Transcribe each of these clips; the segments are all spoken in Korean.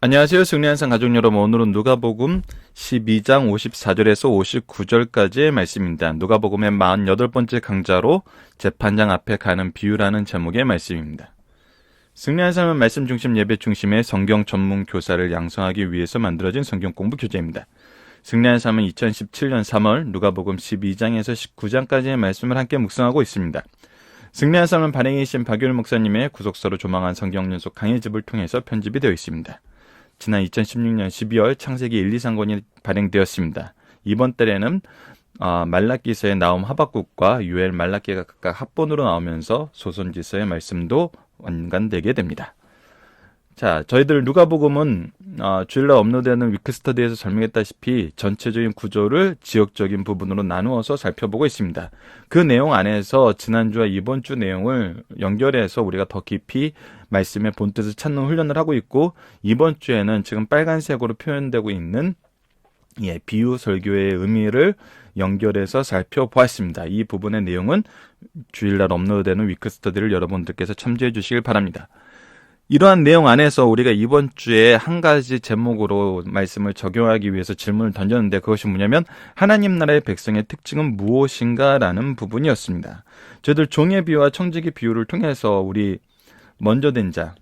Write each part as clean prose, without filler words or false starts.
안녕하세요. 승리한상 가족 여러분. 오늘은 누가복음 12장 54절에서 59절까지의 말씀입니다. 누가복음의 48번째 강좌로 재판장 앞에 가는 비유라는 제목의 말씀입니다. 승리한상은 말씀 중심 예배 중심의 성경 전문 교사를 양성하기 위해서 만들어진 성경 공부 교재입니다. 승리한상은 2017년 3월 누가복음 12장에서 19장까지의 말씀을 함께 묵상하고 있습니다. 승리한상은 발행이신 박유일 목사님의 구속서로 조망한 성경 연속 강의집을 통해서 편집이 되어 있습니다. 지난 2016년 12월 창세기 1, 2, 3권이 발행되었습니다. 이번 달에는 말라기서의 나움 하박국과 요엘 말라기가 각각 합본으로 나오면서 소선지서의 말씀도 완간되게 됩니다. 자, 저희들 누가복음은 주일날 업로드되는 위크스터디에서 설명했다시피 전체적인 구조를 지역적인 부분으로 나누어서 살펴보고 있습니다. 그 내용 안에서 지난주와 이번 주 내용을 연결해서 우리가 더 깊이 말씀의 본뜻을 찾는 훈련을 하고 있고, 이번 주에는 지금 빨간색으로 표현되고 있는 비유 설교의 의미를 연결해서 살펴보았습니다. 이 부분의 내용은 주일날 업로드되는 위크스터디를 여러분들께서 참조해 주시길 바랍니다. 이러한 내용 안에서 우리가 이번 주에 한 가지 제목으로 말씀을 적용하기 위해서 질문을 던졌는데, 그것이 뭐냐면 하나님 나라의 백성의 특징은 무엇인가 라는 부분이었습니다. 저희들 종의 비유와 청지기 비유를 통해서 우리 먼저 된 자,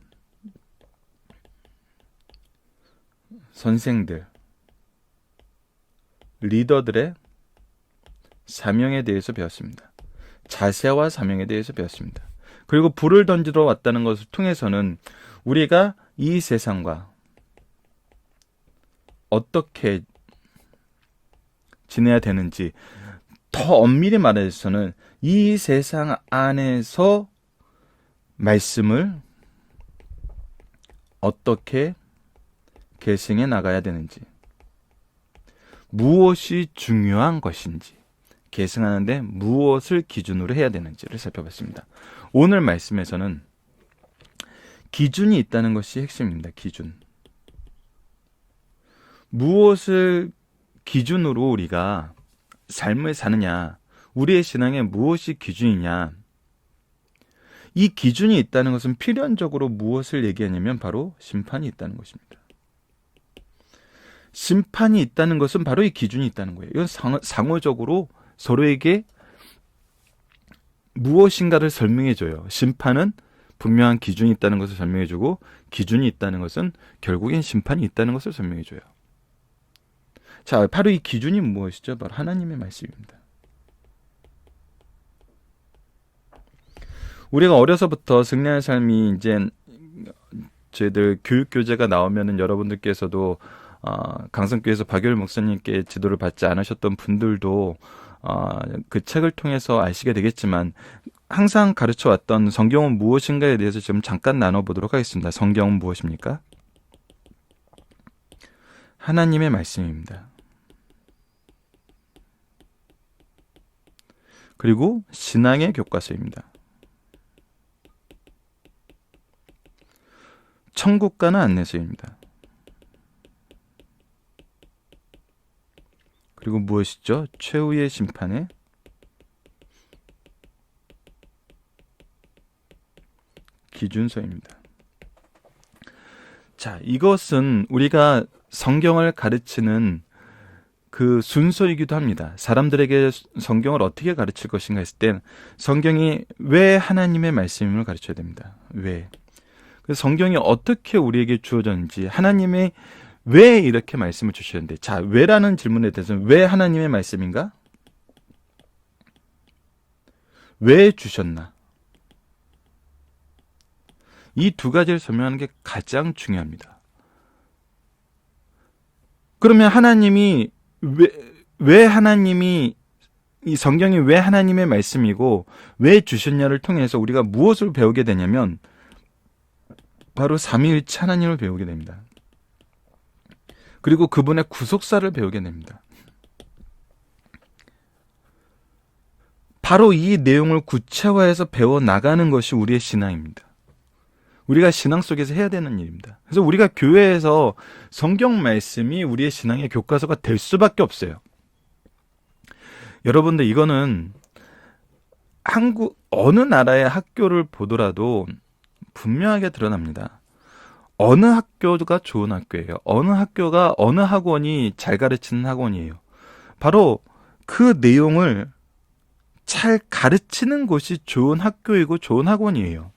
선생들, 리더들의 사명에 대해서 배웠습니다. 자세와 사명에 대해서 배웠습니다. 그리고 불을 던지러 왔다는 것을 통해서는 우리가 이 세상과 어떻게 지내야 되는지, 더 엄밀히 말해서는 이 세상 안에서 말씀을 어떻게 계승해 나가야 되는지, 무엇이 중요한 것인지, 계승하는데 무엇을 기준으로 해야 되는지를 살펴봤습니다. 오늘 말씀에서는 기준이 있다는 것이 핵심입니다. 기준. 무엇을 기준으로 우리가 삶을 사느냐, 우리의 신앙에 무엇이 기준이냐, 이 기준이 있다는 것은 필연적으로 무엇을 얘기하냐면 바로 심판이 있다는 것입니다. 심판이 있다는 것은 바로 이 기준이 있다는 거예요. 이건 상호적으로 서로에게 무엇인가를 설명해줘요. 심판은 분명한 기준이 있다는 것을 설명해주고, 기준이 있다는 것은 결국엔 심판이 있다는 것을 설명해줘요. 자, 바로 이 기준이 무엇이죠? 바로 하나님의 말씀입니다. 우리가 어려서부터 승리하는 삶이, 이제 저희들 교육교재가 나오면은 여러분들께서도 강성교회에서 박유일 목사님께 지도를 받지 않으셨던 분들도 그 책을 통해서 아시게 되겠지만, 항상 가르쳐왔던 성경은 무엇인가에 대해서 지금 잠깐 나눠보도록 하겠습니다. 성경은 무엇입니까? 하나님의 말씀입니다. 그리고 신앙의 교과서입니다. 천국 가는 안내서입니다. 그리고 무엇이죠? 최후의 심판의 기준서입니다. 자, 이것은 우리가 성경을 가르치는 그 순서이기도 합니다. 사람들에게 성경을 어떻게 가르칠 것인가 했을 때 성경이 왜 하나님의 말씀임을 가르쳐야 됩니다. 왜? 그래서 성경이 어떻게 우리에게 주어졌는지, 하나님의 왜 이렇게 말씀을 주셨는데, 자, 왜라는 질문에 대해서는 왜 하나님의 말씀인가? 왜 주셨나? 이 두 가지를 설명하는 게 가장 중요합니다. 그러면 하나님이 왜 하나님이, 이 성경이 왜 하나님의 말씀이고 왜 주셨냐를 통해서 우리가 무엇을 배우게 되냐면 바로 삼위일체 하나님을 배우게 됩니다. 그리고 그분의 구속사를 배우게 됩니다. 바로 이 내용을 구체화해서 배워나가는 것이 우리의 신앙입니다. 우리가 신앙 속에서 해야 되는 일입니다. 그래서 우리가 교회에서 성경 말씀이 우리의 신앙의 교과서가 될 수밖에 없어요. 여러분들, 이거는 한국 어느 나라의 학교를 보더라도 분명하게 드러납니다. 어느 학교가 좋은 학교예요? 어느 학원이 잘 가르치는 학원이에요? 바로 그 내용을 잘 가르치는 곳이 좋은 학교이고 좋은 학원이에요.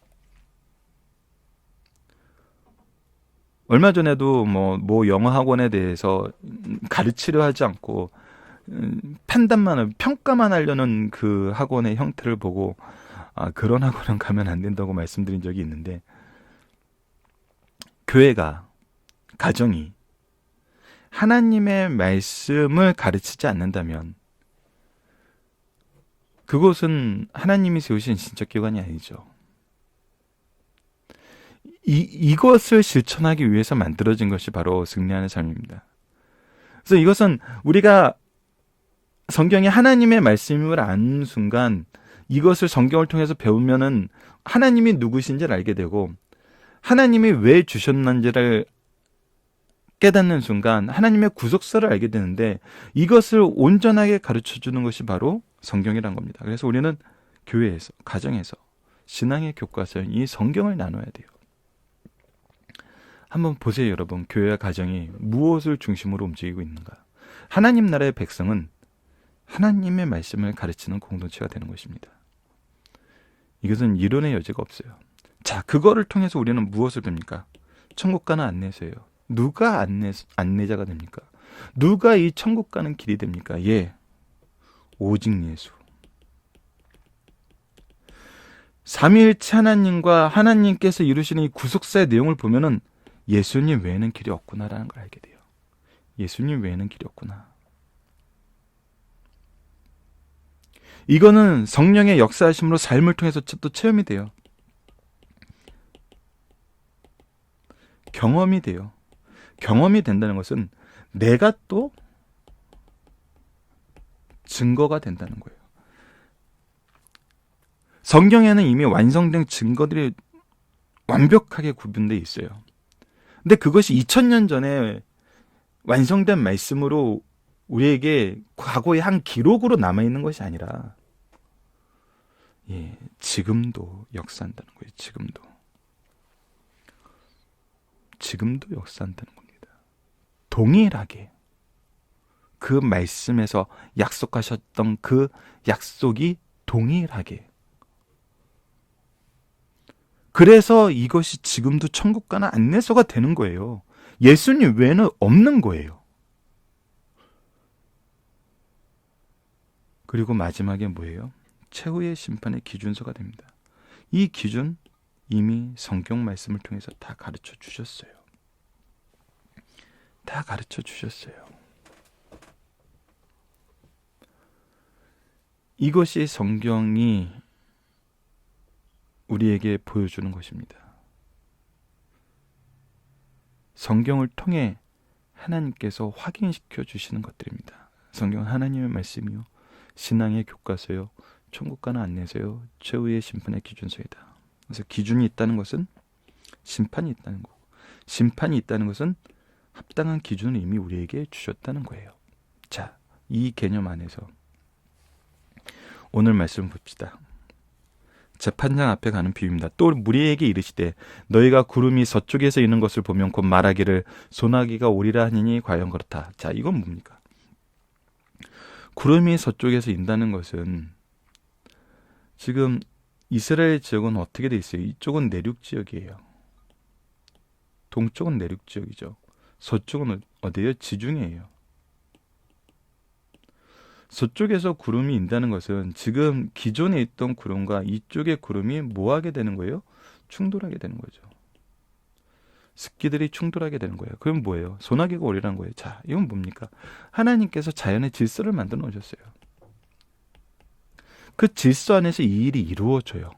얼마 전에도 뭐 영어 학원에 대해서 가르치려 하지 않고 평가만 하려는 그 학원의 형태를 보고 그런 학원은 가면 안 된다고 말씀드린 적이 있는데, 교회가, 가정이 하나님의 말씀을 가르치지 않는다면 그곳은 하나님이 세우신 신적 기관이 아니죠. 이것을 실천하기 위해서 만들어진 것이 바로 승리하는 삶입니다. 그래서 이것은 우리가 성경이 하나님의 말씀임을 아는 순간, 이것을 성경을 통해서 배우면은 하나님이 누구신지를 알게 되고, 하나님이 왜 주셨는지를 깨닫는 순간 하나님의 구속사를 알게 되는데, 이것을 온전하게 가르쳐주는 것이 바로 성경이란 겁니다. 그래서 우리는 교회에서, 가정에서 신앙의 교과서인 이 성경을 나눠야 돼요. 한번 보세요, 여러분. 교회와 가정이 무엇을 중심으로 움직이고 있는가? 하나님 나라의 백성은 하나님의 말씀을 가르치는 공동체가 되는 것입니다. 이것은 이론의 여지가 없어요. 자, 그거를 통해서 우리는 무엇을 봅니까? 천국 가는 안내서예요. 누가 안내자가 됩니까? 누가 이 천국 가는 길이 됩니까? 오직 예수. 삼위일체 하나님과 하나님께서 이루시는 이 구속사의 내용을 보면은 예수님 외에는 길이 없구나라는 걸 알게 돼요. 예수님 외에는 길이 없구나. 이거는 성령의 역사하심으로 삶을 통해서 또 체험이 돼요. 경험이 돼요. 경험이 된다는 것은 내가 또 증거가 된다는 거예요. 성경에는 이미 완성된 증거들이 완벽하게 구분되어 있어요. 근데 그것이 2000년 전에 완성된 말씀으로 우리에게 과거의 한 기록으로 남아있는 것이 아니라, 지금도 역사한다는 거예요. 지금도 역사한다는 겁니다. 동일하게 그 말씀에서 약속하셨던 그 약속이 동일하게. 그래서 이것이 지금도 천국 가는 안내서가 되는 거예요. 예수님 외에는 없는 거예요. 그리고 마지막에 뭐예요? 최후의 심판의 기준서가 됩니다. 이 기준 이미 성경 말씀을 통해서 다 가르쳐 주셨어요. 다 가르쳐 주셨어요. 이것이 성경이 우리에게 보여주는 것입니다. 성경을 통해 하나님께서 확인시켜 주시는 것들입니다. 성경은 하나님의 말씀이요, 신앙의 교과서요, 천국 가는 안내서요, 최후의 심판의 기준서이다. 그래서 기준이 있다는 것은 심판이 있다는 거고, 심판이 있다는 것은 합당한 기준을 이미 우리에게 주셨다는 거예요. 자, 이 개념 안에서 오늘 말씀을 봅시다. 재판장 앞에 가는 비유입니다. 또 무리에게 이르시되 너희가 구름이 서쪽에서 있는 것을 보면 곧 말하기를 소나기가 오리라 하니니 과연 그렇다. 자, 이건 뭡니까? 구름이 서쪽에서 인다는 것은, 지금 이스라엘 지역은 어떻게 돼 있어요? 이쪽은 내륙 지역이에요. 동쪽은 내륙 지역이죠. 서쪽은 어디예요? 지중해예요. 서쪽에서 구름이 인다는 것은 지금 기존에 있던 구름과 이쪽의 구름이 뭐하게 되는 거예요? 충돌하게 되는 거죠. 습기들이 충돌하게 되는 거예요. 그럼 뭐예요? 소나기가 오리라는 거예요. 자, 이건 뭡니까? 하나님께서 자연의 질서를 만들어 놓으셨어요. 그 질서 안에서 이 일이 이루어져요.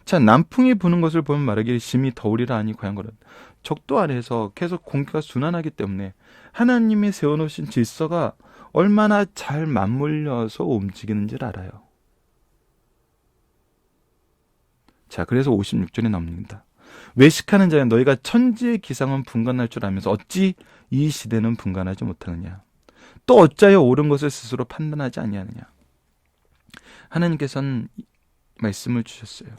자, 남풍이 부는 것을 보면 말하기를 심히 더우리라 하니 과연 그런. 적도 안에서 계속 공기가 순환하기 때문에 하나님이 세워놓으신 질서가 얼마나 잘 맞물려서 움직이는지를 알아요. 자, 그래서 56절에 나옵니다. 외식하는 자는 너희가 천지의 기상은 분간할 줄 알면서 어찌 이 시대는 분간하지 못하느냐. 또 어찌하여 옳은 것을 스스로 판단하지 아니하느냐. 하나님께서는 말씀을 주셨어요.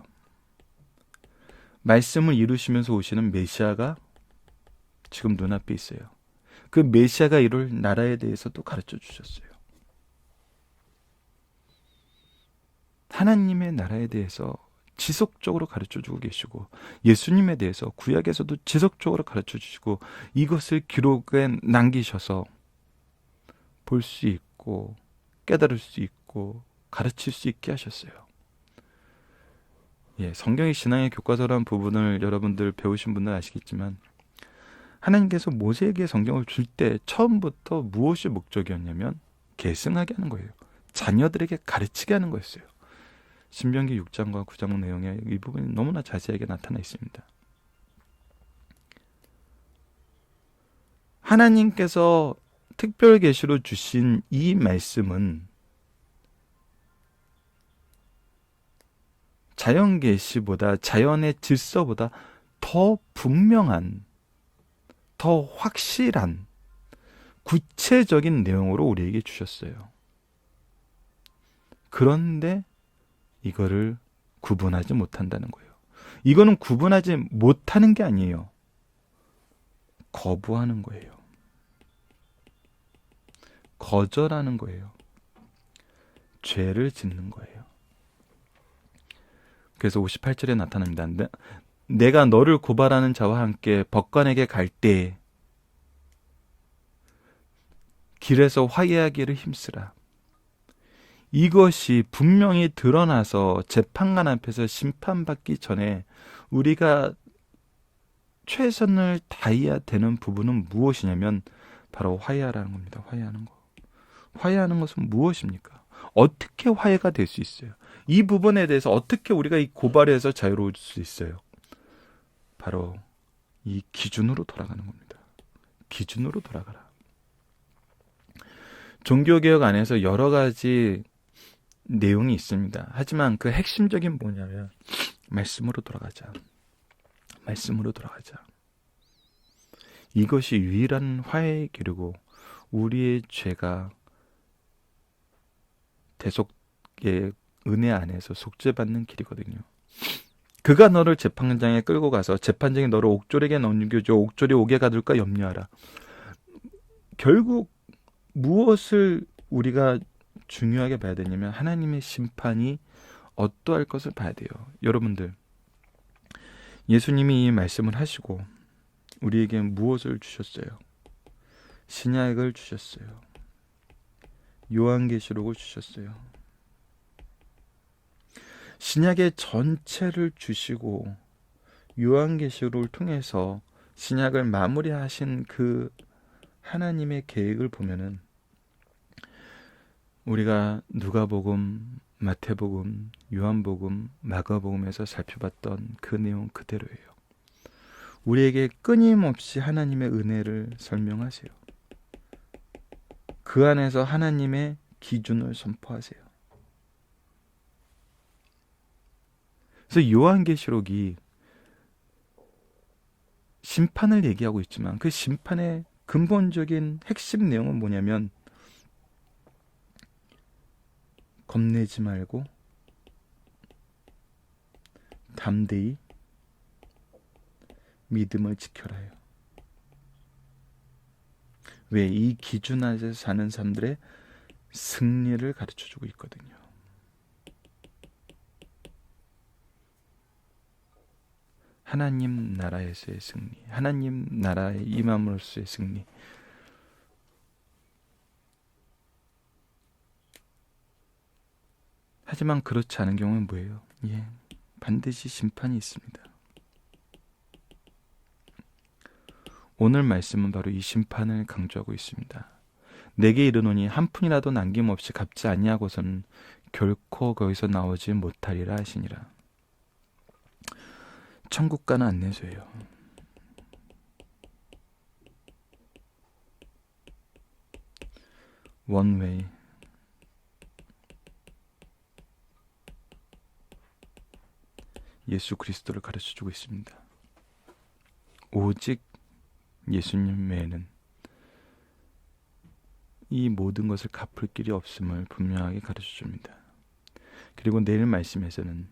말씀을 이루시면서 오시는 메시아가 지금 눈앞에 있어요. 그 메시아가 이룰 나라에 대해서도 가르쳐 주셨어요. 하나님의 나라에 대해서 지속적으로 가르쳐 주고 계시고, 예수님에 대해서 구약에서도 지속적으로 가르쳐 주시고, 이것을 기록에 남기셔서 볼 수 있고 깨달을 수 있고 가르칠 수 있게 하셨어요. 성경의 신앙의 교과서라는 부분을 여러분들 배우신 분들 아시겠지만, 하나님께서 모세에게 성경을 줄 때 처음부터 무엇이 목적이었냐면 계승하게 하는 거예요. 자녀들에게 가르치게 하는 거였어요. 신명기 6장과 9장 내용에 이 부분이 너무나 자세하게 나타나 있습니다. 하나님께서 특별 계시로 주신 이 말씀은 자연 계시보다, 자연의 질서보다 더 분명한, 더 확실한 구체적인 내용으로 우리에게 주셨어요. 그런데 이거를 구분하지 못한다는 거예요. 이거는 구분하지 못하는 게 아니에요. 거부하는 거예요. 거절하는 거예요. 죄를 짓는 거예요. 그래서 58절에 나타납니다. 내가 너를 고발하는 자와 함께 법관에게 갈 때 길에서 화해하기를 힘쓰라. 이것이 분명히 드러나서 재판관 앞에서 심판받기 전에 우리가 최선을 다해야 되는 부분은 무엇이냐면 바로 화해하라는 겁니다. 화해하는 거. 화해하는 것은 무엇입니까? 어떻게 화해가 될 수 있어요? 이 부분에 대해서 어떻게 우리가 이 고발에서 자유로울 수 있어요? 바로 이 기준으로 돌아가는 겁니다. 기준으로 돌아가라. 종교개혁 안에서 여러 가지 내용이 있습니다. 하지만 그 핵심적인 뭐냐면 말씀으로 돌아가자. 말씀으로 돌아가자. 이것이 유일한 화해의 길이고 우리의 죄가 대속의 은혜 안에서 속죄받는 길이거든요. 그가 너를 재판장에 끌고 가서 재판장이 너를 옥졸에게 넘겨줘 옥졸이 옥에 가둘까 염려하라. 결국 무엇을 우리가 중요하게 봐야 되냐면 하나님의 심판이 어떠할 것을 봐야 돼요. 여러분들, 예수님이 이 말씀을 하시고 우리에게 무엇을 주셨어요? 신약을 주셨어요. 요한계시록을 주셨어요. 신약의 전체를 주시고 요한계시록을 통해서 신약을 마무리하신 그 하나님의 계획을 보면은 우리가 누가복음, 마태복음, 요한복음, 마가복음에서 살펴봤던 그 내용 그대로예요. 우리에게 끊임없이 하나님의 은혜를 설명하세요. 그 안에서 하나님의 기준을 선포하세요. 그래서 요한계시록이 심판을 얘기하고 있지만 그 심판의 근본적인 핵심 내용은 뭐냐면 겁내지 말고 담대히 믿음을 지켜라요. 왜? 이 기준 안에서 사는 사람들의 승리를 가르쳐주고 있거든요. 하나님 나라에서의 승리, 하나님 나라에 임함으로써의 승리. 하지만 그렇지 않은 경우는 뭐예요? 반드시 심판이 있습니다. 오늘 말씀은 바로 이 심판을 강조하고 있습니다. 내게 이르노니 한 푼이라도 남김없이 갚지 아니하고서는 결코 거기서 나오지 못하리라 하시니라. 천국 가는 안내소예요. 원웨이. 예수 그리스도를 가르쳐주고 있습니다. 오직 예수님 외에는 이 모든 것을 갚을 길이 없음을 분명하게 가르쳐줍니다. 그리고 내일 말씀에서는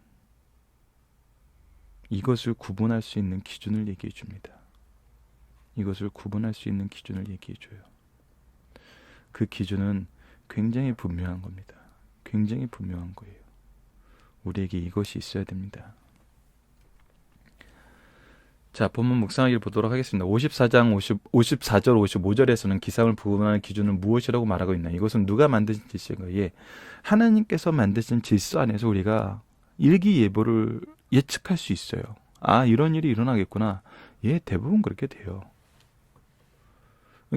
이것을 구분할 수 있는 기준을 얘기해 줍니다. 이것을 구분할 수 있는 기준을 얘기해 줘요. 그 기준은 굉장히 분명한 겁니다. 굉장히 분명한 거예요. 우리에게 이것이 있어야 됩니다. 자, 본문 묵상하기를 보도록 하겠습니다. 54장 54절 55절에서는 기상을 구분하는 기준은 무엇이라고 말하고 있나? 이것은 누가 만드신 질서인가요? 예, 하나님께서 만드신 질서 안에서 우리가 일기예보를 예측할 수 있어요. 아, 이런 일이 일어나겠구나. 예, 대부분 그렇게 돼요.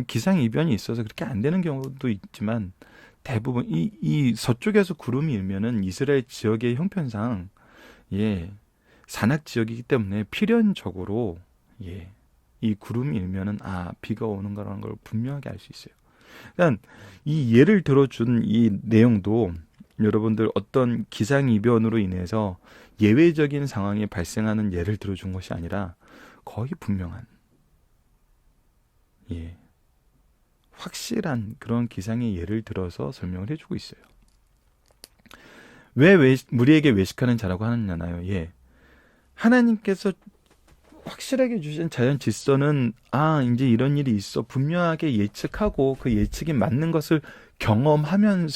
기상이변이 있어서 그렇게 안 되는 경우도 있지만 대부분 이 서쪽에서 구름이 일면은 이스라엘 지역의 형편상 예, 산악 지역이기 때문에 필연적으로 예, 이 구름이 일면은 아, 비가 오는 거라는 걸 분명하게 알 수 있어요. 그러니까 이 예를 들어준 이 내용도 여러분들 어떤 기상이변으로 인해서 예외적인 상황이 발생하는 예를 들어준 것이 아니라 거의 분명한 예, 확실한 그런 기상의 예를 들어서 설명을 해주고 있어요. 왜 우리에게 외식하는 자라고 하느냐나요? 예, 하나님께서 확실하게 주신 자연 질서는 아, 이제 이런 일이 있어 분명하게 예측하고 그 예측이 맞는 것을 경험하는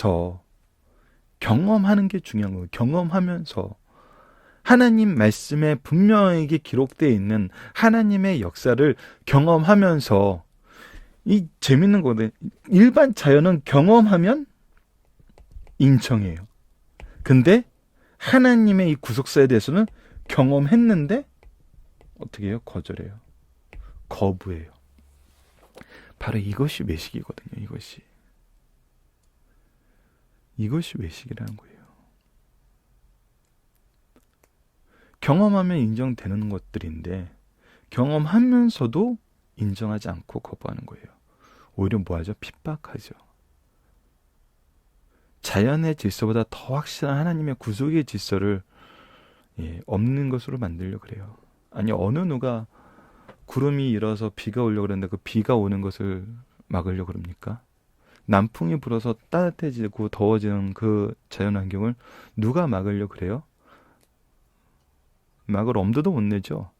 게 중요한 거예요. 경험하면서 하나님 말씀에 분명하게 기록되어 있는 하나님의 역사를 경험하면서 이 재밌는 거거든요. 일반 자연은 경험하면 인정해요. 근데 하나님의 이 구속사에 대해서는 경험했는데 어떻게 해요? 거절해요. 거부해요. 바로 이것이 외식이거든요. 이것이 외식이라는 거예요. 경험하면 인정되는 것들인데 경험하면서도 인정하지 않고 거부하는 거예요. 오히려 뭐하죠? 핍박하죠. 자연의 질서보다 더 확실한 하나님의 구속의 질서를 예, 없는 것으로 만들려고 그래요. 아니, 어느 누가 구름이 일어서 비가 오려고 그러는데 그 비가 오는 것을 막으려고 그럽니까? 남풍이 불어서 따뜻해지고 더워지는 그 자연환경을 누가 막으려고 그래요? 막을 엄두도 못 내죠.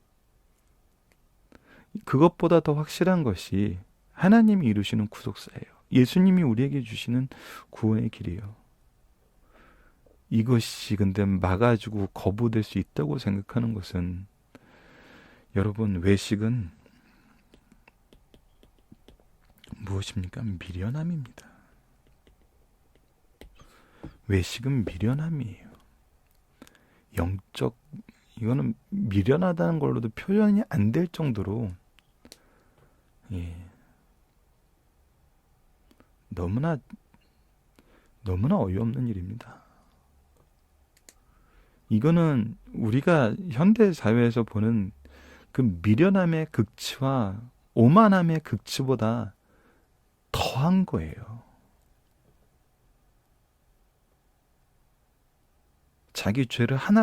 그것보다 더 확실한 것이 하나님이 이루시는 구속사예요. 예수님이 우리에게 주시는 구원의 길이에요. 이것이 근데 막아주고 거부될 수 있다고 생각하는 것은 여러분, 외식은 무엇입니까? 미련함입니다. 외식은 미련함이에요. 영적, 이거는 미련하다는 걸로도 표현이 안 될 정도로 예, 너무나 어이없는 일입니다. 이거는 우리가 현대 사회에서 보는 그 미련함의 극치와 오만함의 극치보다 더한 거예요. 자기 죄를 단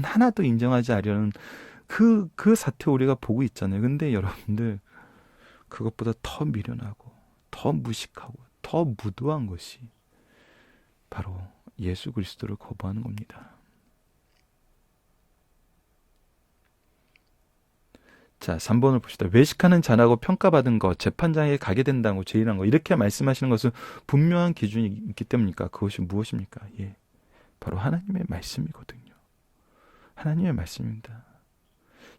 하나도 인정하지 않으려는 그 사태 우리가 보고 있잖아요. 근데 여러분들, 그것보다 더 미련하고, 더 무식하고, 더 무도한 것이 바로 예수 그리스도를 거부하는 겁니다. 자, 3번을 봅시다. 외식하는 자라고 평가받은 것, 재판장에 가게 된다고 제일한 거, 이렇게 말씀하시는 것은 분명한 기준이 있기 때문입니까? 그것이 무엇입니까? 예, 바로 하나님의 말씀이거든요. 하나님의 말씀입니다.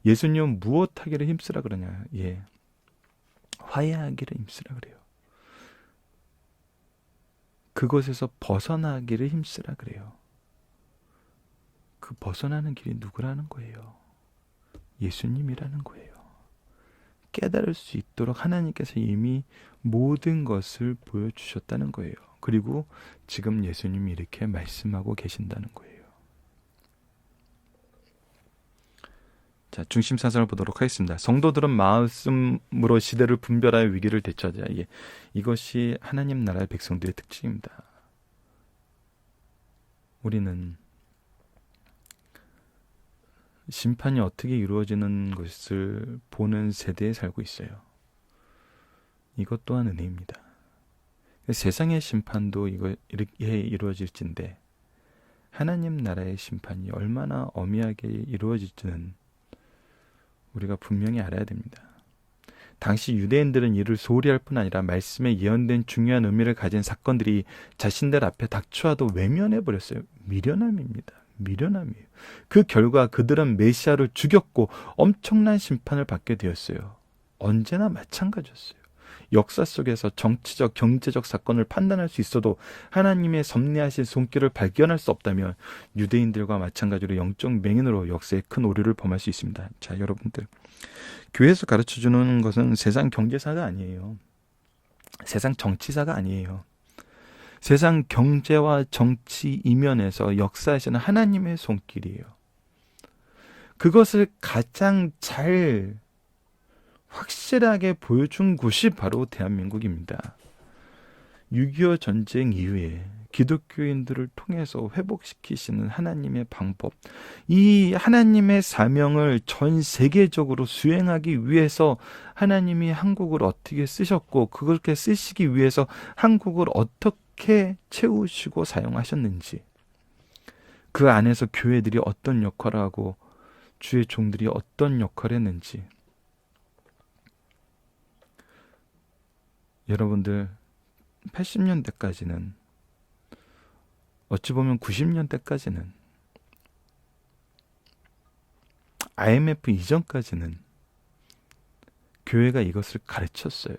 예수님은 무엇하기를 힘쓰라 그러냐? 예, 화해하기를 힘쓰라 그래요. 그것에서 벗어나기를 힘쓰라 그래요. 그 벗어나는 길이 누구라는 거예요? 예수님이라는 거예요. 깨달을 수 있도록 하나님께서 이미 모든 것을 보여주셨다는 거예요. 그리고 지금 예수님이 이렇게 말씀하고 계신다는 거예요. 자, 중심 사상을 보도록 하겠습니다. 성도들은 말씀으로 시대를 분별하여 위기를 대처하자. 이것이 하나님 나라의 백성들의 특징입니다. 우리는 심판이 어떻게 이루어지는 것을 보는 세대에 살고 있어요. 이것 또한 은혜입니다. 세상의 심판도 이렇게 이루어질진데 하나님 나라의 심판이 얼마나 엄미하게 이루어질지는 우리가 분명히 알아야 됩니다. 당시 유대인들은 이를 소홀히 할 뿐 아니라 말씀에 예언된 중요한 의미를 가진 사건들이 자신들 앞에 닥쳐와도 외면해버렸어요. 미련함입니다. 미련함이에요. 그 결과 그들은 메시아를 죽였고 엄청난 심판을 받게 되었어요. 언제나 마찬가지였어요. 역사 속에서 정치적, 경제적 사건을 판단할 수 있어도 하나님의 섭리하신 손길을 발견할 수 없다면 유대인들과 마찬가지로 영적 맹인으로 역사에 큰 오류를 범할 수 있습니다. 자, 여러분들, 교회에서 가르쳐주는 것은 세상 경제사가 아니에요. 세상 정치사가 아니에요. 세상 경제와 정치 이면에서 역사하시는 하나님의 손길이에요. 그것을 가장 잘 확실하게 보여준 곳이 바로 대한민국입니다. 6.25 전쟁 이후에 기독교인들을 통해서 회복시키시는 하나님의 방법, 이 하나님의 사명을 전 세계적으로 수행하기 위해서 하나님이 한국을 어떻게 쓰셨고 그렇게 쓰시기 위해서 한국을 어떻게 채우시고 사용하셨는지, 그 안에서 교회들이 어떤 역할을 하고 주의 종들이 어떤 역할을 했는지, 여러분들 80년대까지는, 어찌 보면 90년대까지는, IMF 이전까지는 교회가 이것을 가르쳤어요.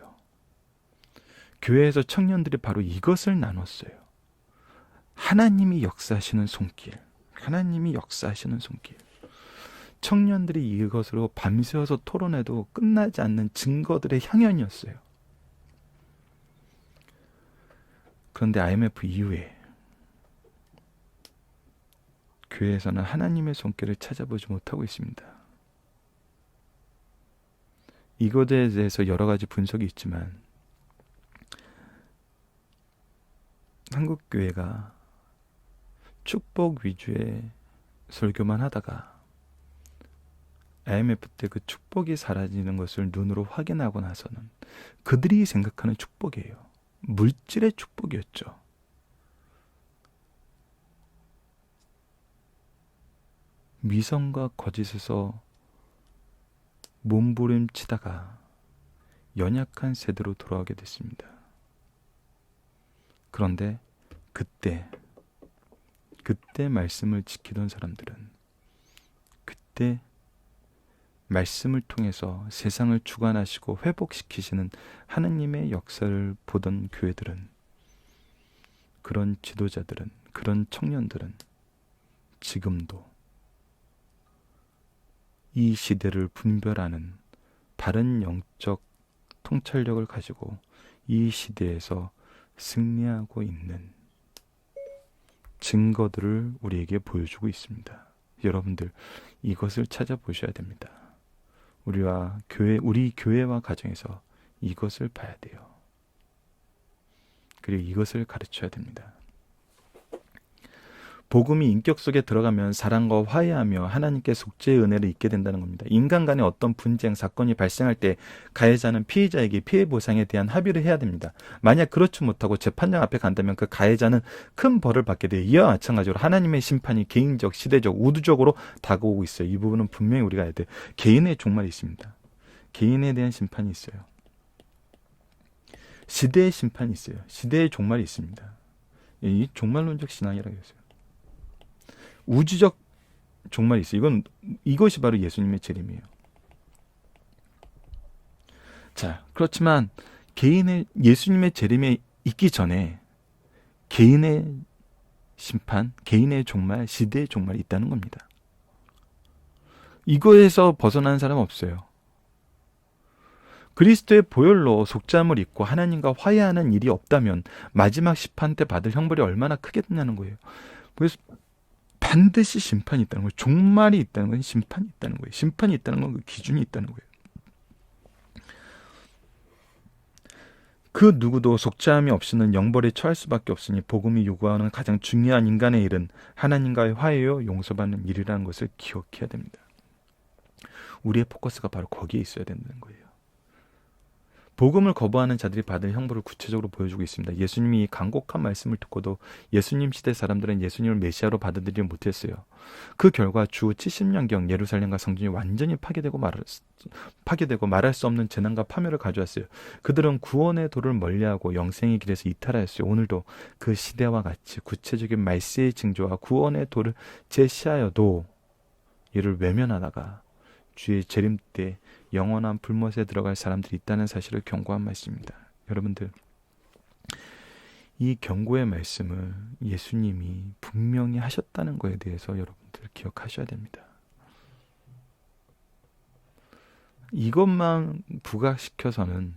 교회에서 청년들이 바로 이것을 나눴어요. 하나님이 역사하시는 손길, 하나님이 역사하시는 손길. 청년들이 이것으로 밤새워서 토론해도 끝나지 않는 증거들의 향연이었어요. 그런데 IMF 이후에 교회에서는 하나님의 손길을 찾아보지 못하고 있습니다. 이것에 대해서 여러 가지 분석이 있지만 한국 교회가 축복 위주의 설교만 하다가 IMF 때 그 축복이 사라지는 것을 눈으로 확인하고 나서는 그들이 생각하는 축복이에요. 물질의 축복이었죠. 미성과 거짓에서 몸부림치다가 연약한 세대로 돌아가게 됐습니다. 그런데 그때 말씀을 지키던 사람들은, 그때 말씀을 통해서 세상을 주관하시고 회복시키시는 하나님의 역사를 보던 교회들은, 그런 지도자들은, 그런 청년들은 지금도 이 시대를 분별하는 바른 영적 통찰력을 가지고 이 시대에서 승리하고 있는 증거들을 우리에게 보여주고 있습니다. 여러분들, 이것을 찾아보셔야 됩니다. 우리 교회와 가정에서 이것을 봐야 돼요. 그리고 이것을 가르쳐야 됩니다. 복음이 인격 속에 들어가면 사랑과 화해하며 하나님께 속죄의 은혜를 잊게 된다는 겁니다. 인간 간의 어떤 분쟁, 사건이 발생할 때 가해자는 피해자에게 피해 보상에 대한 합의를 해야 됩니다. 만약 그렇지 못하고 재판장 앞에 간다면 그 가해자는 큰 벌을 받게 돼요. 이와 마찬가지로 하나님의 심판이 개인적, 시대적, 우주적으로 다가오고 있어요. 이 부분은 분명히 우리가 알아야 돼요. 개인의 종말이 있습니다. 개인에 대한 심판이 있어요. 시대의 심판이 있어요. 시대의 종말이 있습니다. 이 종말론적 신앙이라고 했어요. 우주적 종말이 있어요. 이것이 바로 예수님의 재림이에요. 자, 그렇지만 예수님의 재림에 있기 전에 개인의 심판, 개인의 종말, 시대의 종말이 있다는 겁니다. 이거에서 벗어나는 사람은 없어요. 그리스도의 보혈로 속죄함을 입고 하나님과 화해하는 일이 없다면 마지막 심판 때 받을 형벌이 얼마나 크겠냐는 거예요. 그래서 반드시 심판이 있다는 거예요. 종말이 있다는 건 심판이 있다는 거예요. 심판이 있다는 건 그 기준이 있다는 거예요. 그 누구도 속죄함이 없이는 영벌에 처할 수밖에 없으니 복음이 요구하는 가장 중요한 인간의 일은 하나님과의 화해요, 용서받는 일이라는 것을 기억해야 됩니다. 우리의 포커스가 바로 거기에 있어야 된다는 거예요. 복음을 거부하는 자들이 받을 형벌을 구체적으로 보여주고 있습니다. 예수님이 이 간곡한 말씀을 듣고도 예수님 시대 사람들은 예수님을 메시아로 받아들이지 못했어요. 그 결과 주 70년경 예루살렘과 성전이 완전히 파괴되고 말할 수 없는 재난과 파멸을 가져왔어요. 그들은 구원의 도를 멀리하고 영생의 길에서 이탈하였어요. 오늘도 그 시대와 같이 구체적인 말세의 징조와 구원의 도를 제시하여도 이를 외면하다가 주의 재림 때 영원한 불못에 들어갈 사람들이 있다는 사실을 경고한 말씀입니다. 여러분들, 이 경고의 말씀을 예수님이 분명히 하셨다는 것에 대해서 여러분들 기억하셔야 됩니다. 이것만 부각시켜서는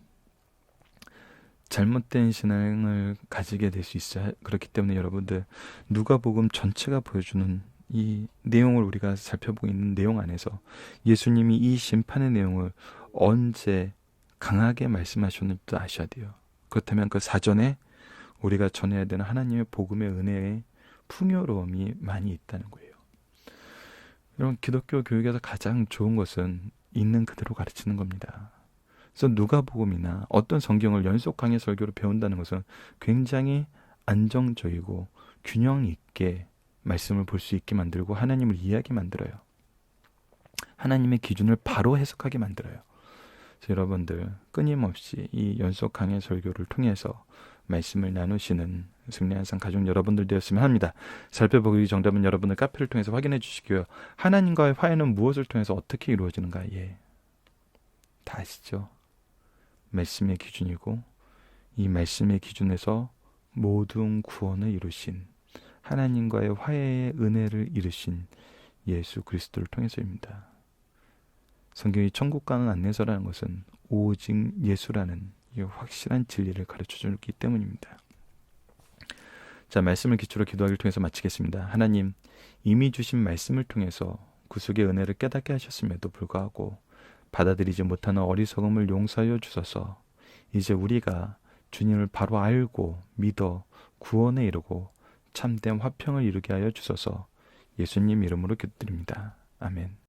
잘못된 신앙을 가지게 될 수 있어요. 그렇기 때문에 여러분들, 누가복음 전체가 보여주는 이 내용을 우리가 살펴보고 있는 내용 안에서 예수님이 이 심판의 내용을 언제 강하게 말씀하셨는지도 아셔야 돼요. 그렇다면 그 사전에 우리가 전해야 되는 하나님의 복음의 은혜의 풍요로움이 많이 있다는 거예요. 여러분, 기독교 교육에서 가장 좋은 것은 있는 그대로 가르치는 겁니다. 그래서 누가복음이나 어떤 성경을 연속 강의 설교로 배운다는 것은 굉장히 안정적이고 균형 있게 말씀을 볼 수 있게 만들고 하나님을 이해하게 만들어요. 하나님의 기준을 바로 해석하게 만들어요. 그래서 여러분들 끊임없이 이 연속 강의 설교를 통해서 말씀을 나누시는 승리한상 가족 여러분들 되었으면 합니다. 살펴보기 정답은 여러분들 카페를 통해서 확인해 주시고요. 하나님과의 화해는 무엇을 통해서 어떻게 이루어지는가? 다 아시죠? 말씀의 기준이고 이 말씀의 기준에서 모든 구원을 이루신 하나님과의 화해의 은혜를 이루신 예수 그리스도를 통해서입니다. 성경이 천국 가는 안내서라는 것은 오직 예수라는 이 확실한 진리를 가르쳐주기 때문입니다. 자, 말씀을 기초로 기도하기를 통해서 마치겠습니다. 하나님, 이미 주신 말씀을 통해서 구속의 은혜를 깨닫게 하셨음에도 불구하고 받아들이지 못하는 어리석음을 용서하여 주소서. 이제 우리가 주님을 바로 알고 믿어 구원에 이르고 참된 화평을 이루게 하여 주소서. 예수님 이름으로 기도드립니다. 아멘.